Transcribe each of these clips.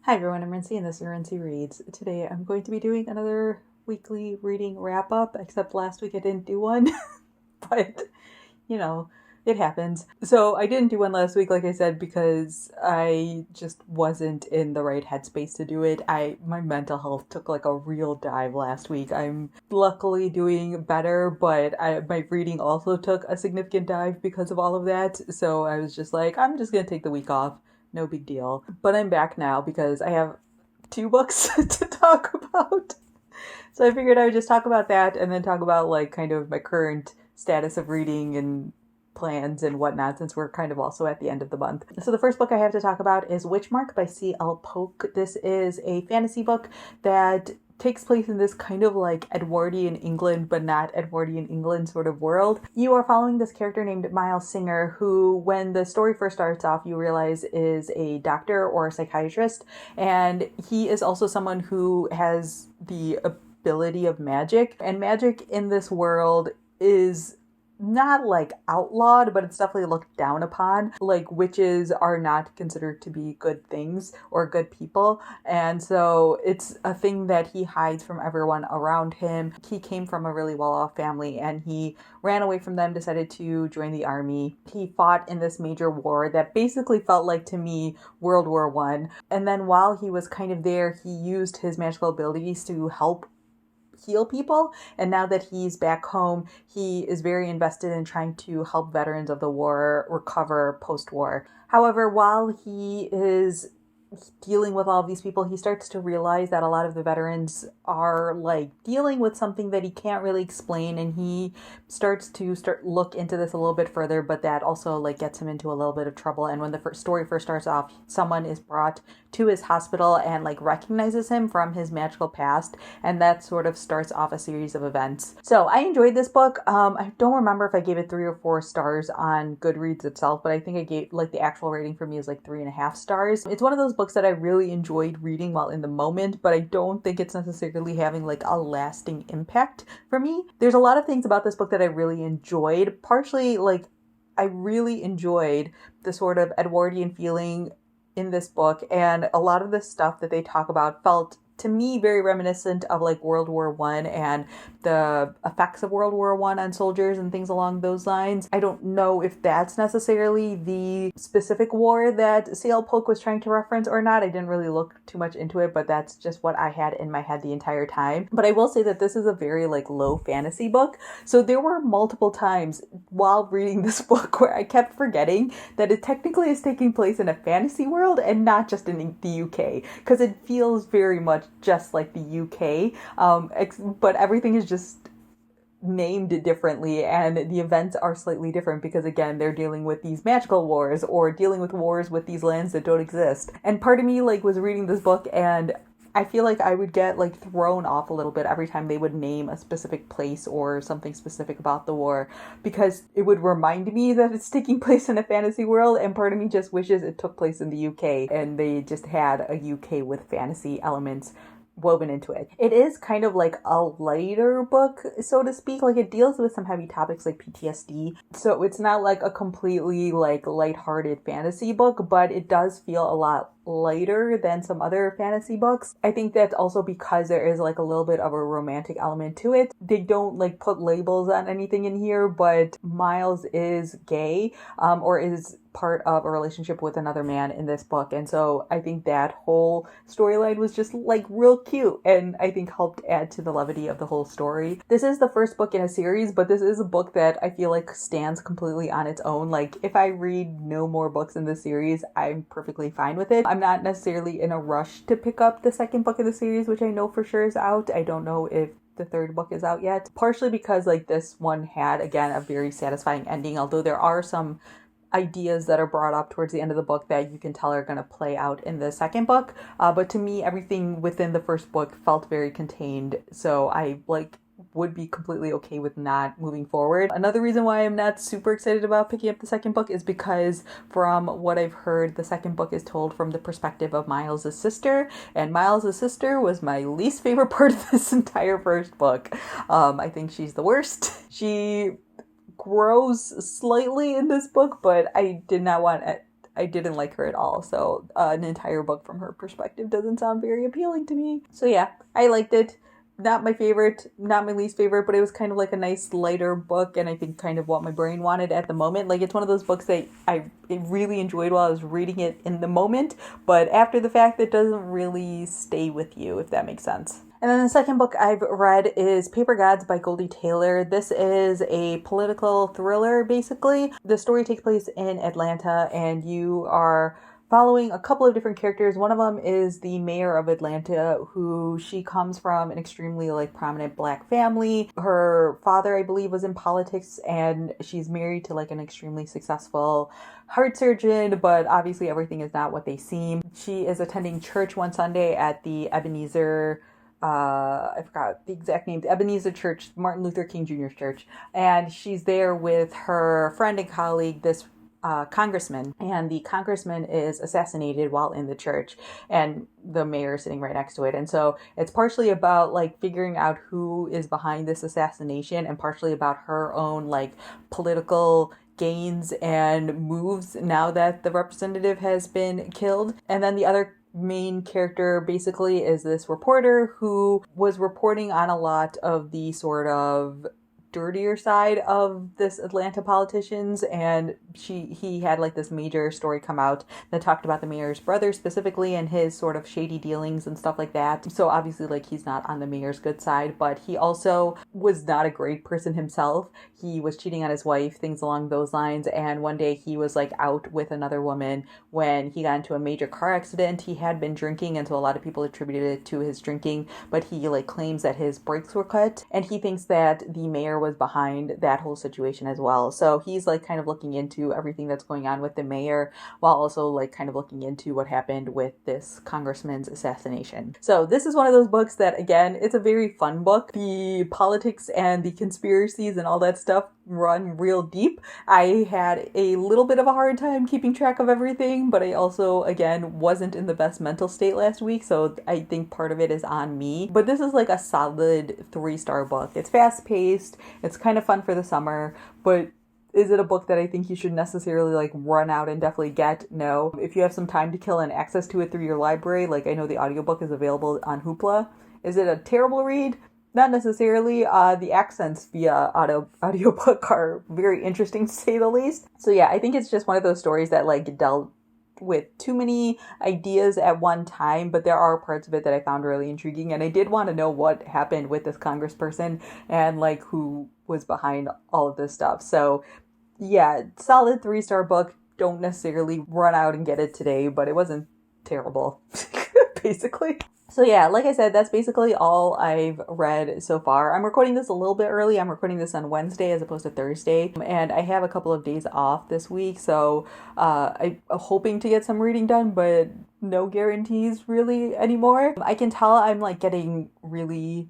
Hi everyone, I'm Rincey and this is Rincey Reads. Today I'm going to be doing another weekly reading wrap-up, except last week I didn't do one, but you know, it happens. So I didn't do one last week, like I said, because I just wasn't in the right headspace to do it. My mental health took like a real dive last week. I'm luckily doing better, but my reading also took a significant dive because of all of that. So I was just like, I'm just gonna take the week off. No big deal. But I'm back now because I have 2 books to talk about. So I figured I would just talk about that and then talk about like kind of my current status of reading and plans and whatnot, since we're kind of also at the end of the month. So the first book I have to talk about is Witchmark by C.L. Polk. This is a fantasy book that takes place in this kind of like Edwardian England, but not Edwardian England sort of world. You are following this character named Miles Singer, who, when the story first starts off, you realize is a doctor or a psychiatrist, and he is also someone who has the ability of magic, and magic in this world is not like outlawed, but it's definitely looked down upon. Like, witches are not considered to be good things or good people, and so it's a thing that he hides from everyone around him. He came from a really well-off family and he ran away from them, decided to join the army. He fought in this major war that basically felt like, to me, World War One. And then while he was kind of there, he used his magical abilities to help heal people, and now that he's back home, he is very invested in trying to help veterans of the war recover post-war. However, while he is dealing with all of these people, he starts to realize that a lot of the veterans are like dealing with something that he can't really explain, and he starts to look into this a little bit further, but that also like gets him into a little bit of trouble. And when the story first starts off, someone is brought to his hospital and like recognizes him from his magical past, and that sort of starts off a series of events. So I enjoyed this book. I don't remember if I gave it 3 or 4 stars on Goodreads itself, but I think I gave, like, the actual rating for me is like 3.5 stars. It's one of those books that I really enjoyed reading while in the moment, but I don't think it's necessarily having like a lasting impact for me. There's a lot of things about this book that I really enjoyed. Partially, like, I really enjoyed the sort of Edwardian feeling in this book, and a lot of the stuff that they talk about felt to me very reminiscent of like World War One and the effects of World War One on soldiers and things along those lines. I don't know if that's necessarily the specific war that C.L. Polk was trying to reference or not. I didn't really look too much into it, but that's just what I had in my head the entire time. But I will say that this is a very like low fantasy book. So there were multiple times while reading this book where I kept forgetting that it technically is taking place in a fantasy world and not just in the UK, because it feels very much just like the UK, but everything is just named differently, and the events are slightly different because, again, they're dealing with these magical wars or dealing with wars with these lands that don't exist. And part of me like was reading this book, and I feel like I would get like thrown off a little bit every time they would name a specific place or something specific about the war, because it would remind me that it's taking place in a fantasy world, and part of me just wishes it took place in the UK and they just had a UK with fantasy elements woven into it. It is kind of like a lighter book, so to speak. Like, it deals with some heavy topics like PTSD, so it's not like a completely like lighthearted fantasy book, but it does feel a lot lighter than some other fantasy books. I think that's also because there is like a little bit of a romantic element to it. They don't like put labels on anything in here, but Miles is gay, or is part of a relationship with another man in this book, and so I think that whole storyline was just like real cute, and I think helped add to the levity of the whole story. This is the first book in a series, but this is a book that I feel like stands completely on its own. Like, if I read no more books in this series, I'm perfectly fine with it. I'm not necessarily in a rush to pick up the second book of the series, which I know for sure is out. I don't know if the third book is out yet, partially because like this one had, again, a very satisfying ending, although there are some ideas that are brought up towards the end of the book that you can tell are going to play out in the second book. But to me, everything within the first book felt very contained, so I like would be completely okay with not moving forward. Another reason why I'm not super excited about picking up the second book is because, from what I've heard, the second book is told from the perspective of Miles' sister, and Miles' sister was my least favorite part of this entire first book. I think she's the worst. She grows slightly in this book, but I did not want I didn't like her at all. So an entire book from her perspective doesn't sound very appealing to me. So yeah, I liked it. Not my favorite, not my least favorite, but it was kind of like a nice lighter book, and I think kind of what my brain wanted at the moment. Like, it's one of those books that I really enjoyed while I was reading it in the moment, but after the fact, it doesn't really stay with you, if that makes sense. And then the second book I've read is Paper Gods by Goldie Taylor. This is a political thriller, basically. The story takes place in Atlanta, and you are following a couple of different characters. One of them is the mayor of Atlanta, who she comes from an extremely like prominent Black family. Her father, I believe, was in politics, and she's married to like an extremely successful heart surgeon, but obviously everything is not what they seem. She is attending church one Sunday at the Ebenezer I forgot the exact name, the Ebenezer Church, Martin Luther King Jr.'s church, and she's there with her friend and colleague, this congressman, and the congressman is assassinated while in the church, and the mayor is sitting right next to it. And so it's partially about like figuring out who is behind this assassination, and partially about her own like political gains and moves now that the representative has been killed. And then the other main character basically is this reporter who was reporting on a lot of the sort of dirtier side of this Atlanta politicians, and he had like this major story come out that talked about the mayor's brother specifically and his sort of shady dealings and stuff like that. So obviously like he's not on the mayor's good side, but he also was not a great person himself. He was cheating on his wife, things along those lines, and one day he was like out with another woman when he got into a major car accident. He had been drinking, and so a lot of people attributed it to his drinking, but he like claims that his brakes were cut, and he thinks that the mayor was behind that whole situation as well. So he's like kind of looking into everything that's going on with the mayor, while also like kind of looking into what happened with this congressman's assassination. So this is one of those books that, again, it's a very fun book. The politics and the conspiracies and all that stuff run real deep. I had a little bit of a hard time keeping track of everything, but I also, again, wasn't in the best mental state last week, so I think part of it is on me. But this is like a solid 3-star book. It's fast-paced, it's kind of fun for the summer, but is it a book that I think you should necessarily like run out and definitely get? No. If you have some time to kill and access to it through your library, like I know the audiobook is available on Hoopla. Is it a terrible read? Not necessarily. The accents via audiobook are very interesting to say the least. So yeah, I think it's just one of those stories that like dealt with too many ideas at one time, but there are parts of it that I found really intriguing, and I did want to know what happened with this congressperson and like who was behind all of this stuff. So yeah, solid 3-star book. Don't necessarily run out and get it today, but it wasn't terrible, basically. So yeah, like I said, that's basically all I've read so far. I'm recording this a little bit early. I'm recording this on Wednesday as opposed to Thursday, and I have a couple of days off this week, so I'm hoping to get some reading done, but no guarantees really anymore. I can tell I'm like getting really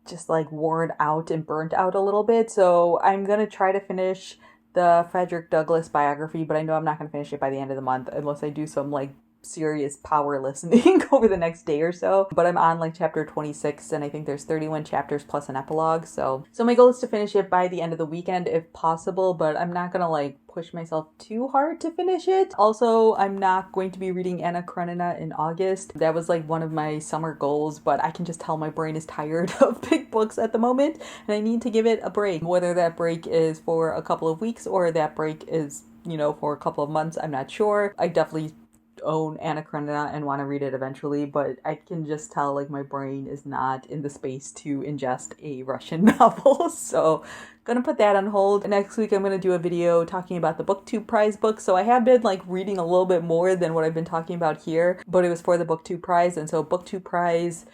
just like worn out and burnt out a little bit, so I'm gonna try to finish the Frederick Douglass biography, but I know I'm not gonna finish it by the end of the month unless I do some like serious power listening over the next day or so. But I'm on like chapter 26, and I think there's 31 chapters plus an epilogue. So my goal is to finish it by the end of the weekend if possible, but I'm not gonna like push myself too hard to finish it. Also, I'm not going to be reading Anna Karenina in August. That was like one of my summer goals, but I can just tell my brain is tired of big books at the moment, and I need to give it a break. Whether that break is for a couple of weeks or that break is, you know, for a couple of months, I'm not sure. I definitely own Anna Karenina and want to read it eventually, but I can just tell like my brain is not in the space to ingest a Russian novel, so gonna put that on hold. Next week I'm gonna do a video talking about the BookTube Prize book. So I have been like reading a little bit more than what I've been talking about here, but it was for the BookTube Prize, and so BookTube Prize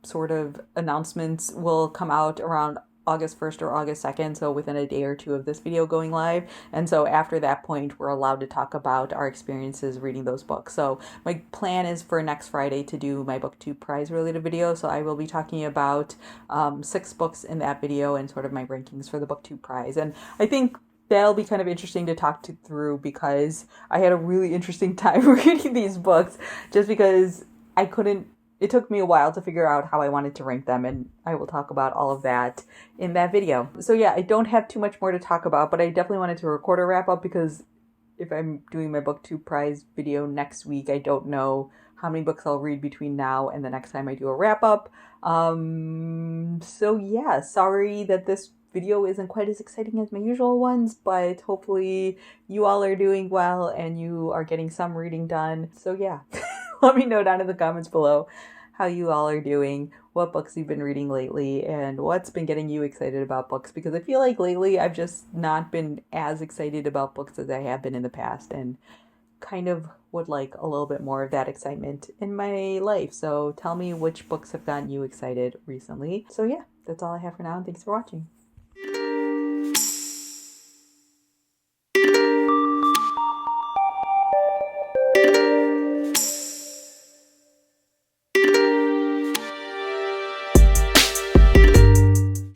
sort of announcements will come out around August 1st or August 2nd, so within a day or two of this video going live. And so after that point, we're allowed to talk about our experiences reading those books. So my plan is for next Friday to do my BookTube Prize related video. So I will be talking about 6 books in that video and sort of my rankings for the BookTube Prize. And I think that'll be kind of interesting to talk through because I had a really interesting time reading these books just because it took me a while to figure out how I wanted to rank them, and I will talk about all of that in that video. So yeah, I don't have too much more to talk about, but I definitely wanted to record a wrap up because if I'm doing my booktube prize video next week. I don't know how many books I'll read between now and the next time I do a wrap up. So yeah, sorry that this video isn't quite as exciting as my usual ones, but hopefully you all are doing well and you are getting some reading done. So yeah, let me know down in the comments below how you all are doing, what books you've been reading lately, and what's been getting you excited about books, because I feel like lately I've just not been as excited about books as I have been in the past, and kind of would like a little bit more of that excitement in my life. So tell me which books have gotten you excited recently. So yeah, that's all I have for now, and thanks for watching.